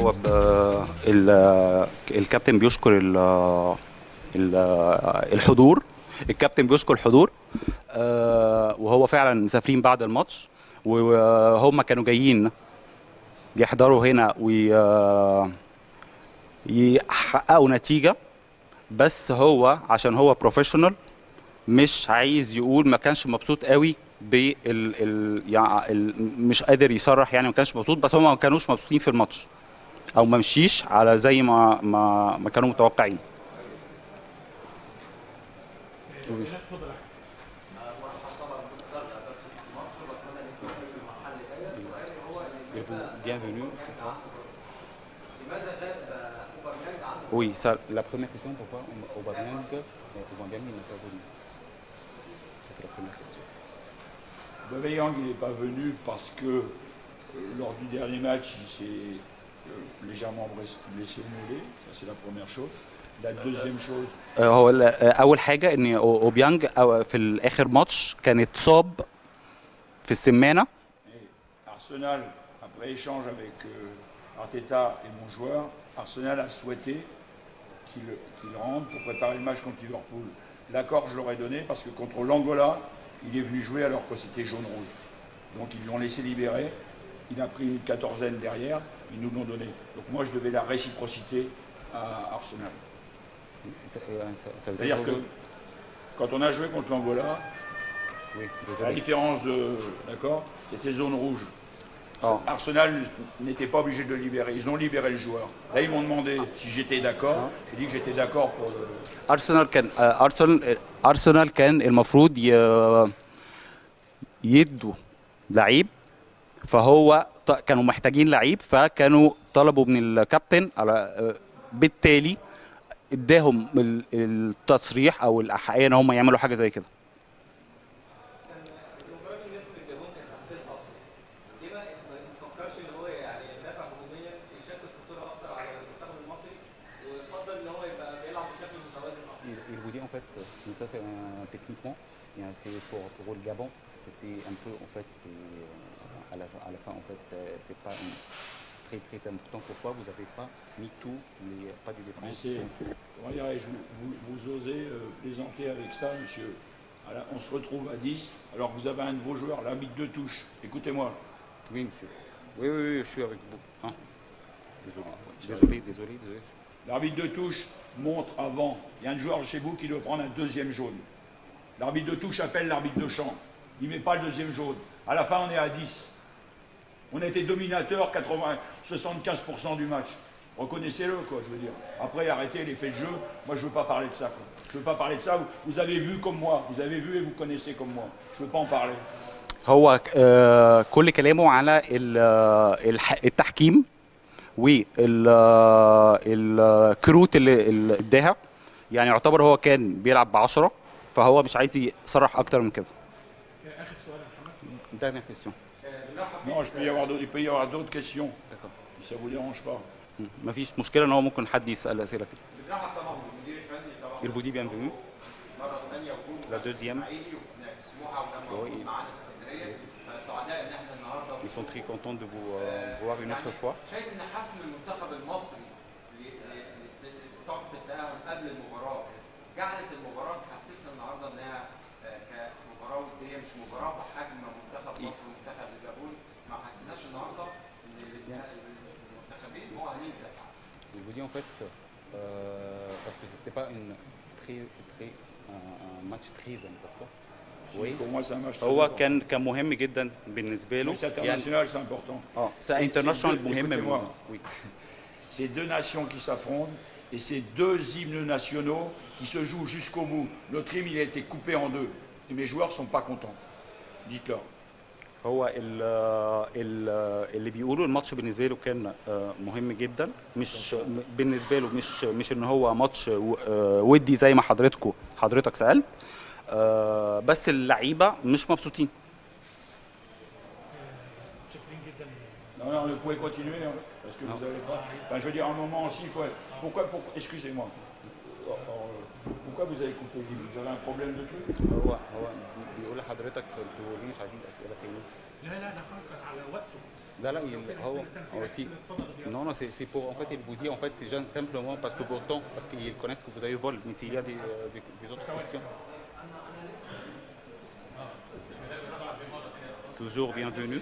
هو الكابتن بيشكر الحضور. الكابتن بيشكر الحضور. وهو فعلا مسافرين بعد الماتش، وهم كانوا جايين يحضروا هنا ويحققوا نتيجة، بس هو عشان هو بروفيشنال مش عايز يقول، ما كانش مبسوط قوي مش قادر يصرح، يعني ما كانش مبسوط، بس هم ما كانوش مبسوطين في الماتش، او ما مشيش على زي ما كانوا متوقعين. Oui, ça, la première question, pourquoi Aubameyang n'est pas venu? Ça, c'est la première question. Aubameyang, il n'est pas venu parce que lors du dernier match, il s'est légèrement blessé au mollet. Ça, c'est la première chose. La deuxième chose. هو أول حاجة إن أوبيانج في الآخر ماتش كان اتصاب في السمانة. Arsenal, après échange avec Arteta et mon joueur, Arsenal a souhaité qu'il rentre pour préparer le match contre Liverpool. L'accord, je leur ai donné parce que contre l'Angola, il est venu jouer alors que c'était jaune-rouge. Donc ils l'ont laissé libérer. Il a pris une quatorzaine derrière, ils nous l'ont donné. Donc moi, je devais la réciprocité à Arsenal. C'est-à-dire que quand on a joué contre l'Angola, oui, la différence d'accord, c'était zone rouge. Oh. Arsenal n'était pas obligé de le libérer. Ils ont libéré le joueur. Là, ils m'ont demandé si j'étais d'accord. J'ai dit que j'étais d'accord pour le... أرسنال كان المفروض يدوا لعيب، فهو كانوا محتاجين لعيب، فكانوا طلبوا من الكابتن، بالتالي اداهم التصريح او الاحقيه ان هم يعملوا حاجه زي كده. En fait, ça c'est techniquement, c'est pour le Gabon, c'était un peu, en fait, à la fin, en fait, c'est pas très important. Pourquoi vous n'avez pas mis tout, pas du défense? Vous osez plaisanter avec ça, monsieur. Alors, on se retrouve à 10, alors que vous avez un de vos joueurs, l'arbitre de touche. Écoutez-moi. Oui, monsieur. Oui, je suis avec vous. Hein? Désolé. L'arbitre de touche montre avant. Il y a un joueur chez vous qui doit prendre un deuxième jaune. L'arbitre de touche appelle l'arbitre de champ. Il ne met pas le deuxième jaune. À la fin, on est à 10. On a été dominateur 75% du match. Reconnaissez-le, quoi, je veux dire. Après, arrêtez les faits de jeu. Moi, je ne veux pas parler de ça, quoi. Je ne veux pas parler de ça. Vous avez vu comme moi. Vous avez vu et vous connaissez comme moi. Je ne veux pas en parler. هو كل كلامه على التحكيم والكروت اللي اداها، يعني يعتبر هو كان بيلعب ب10، فهو مش عايز يصرح اكتر من كده. اخر سؤال يا محمد. ده كيستيون. Non, il peut y avoir d'autres questions. D'accord. Si ça vous dérange pas. مفيش مشكله ان هو ممكن حد يسال اسئله كده. Il vous dit bienvenue. La deuxième. Ils sont très contents de vous voir une autre fois. شايف ان حسم المنتخب المصري لطاقه التاهل قبل المباراه جعلت المباراه تحسسنا النهارده انها كمباراه وديه، مش مباراه بحجم منتخب مصر ومنتخب الجابون. ما حسيناش النهارده ان المنتخبين مؤهلين كاسعه. Je vous dis en fait parce que c'était pas un match très important. Oui. Pour moi, c'est un match très هو important. كان مهم جدا بالنسبه له. C'est international, c'est important. C'est international مهم بالنسبه له. Oui. C'est deux nations qui s'affrontent et c'est deux hymnes nationaux qui se jouent jusqu'au bout. Notre hymne, il a été coupé en deux. Et mes joueurs sont pas contents. Dites-leur. هو اللي بيقولوا الماتش بالنسبه له كان مهم جدا، مش بالنسبه له مش ان هو ماتش ودي زي ما حضرتك سالت، بس اللعيبه مش مبسوطين. Non, vous pouvez continuer, hein, parce que vous n'avez pas... Enfin, je veux dire, à un moment aussi, il faut... Pourquoi excusez-moi. Vous Pourquoi vous avez coupé Guy? Vous avez un problème de truc? هو بيقول لحضرتك انتوا ليه مش عايزين اسئله تاني؟ لا لا لا خلاص على وقته. لا لا لو في هو أسئلة تانية، هو في si أسئلة اتفضل يا ضياء. non non c'est pour en fait il vous dit en fait c'est juste simplement parce que pourtant parce qu'ils connaissent que vous avez vol mais s'il y a des autres questions toujours bienvenue.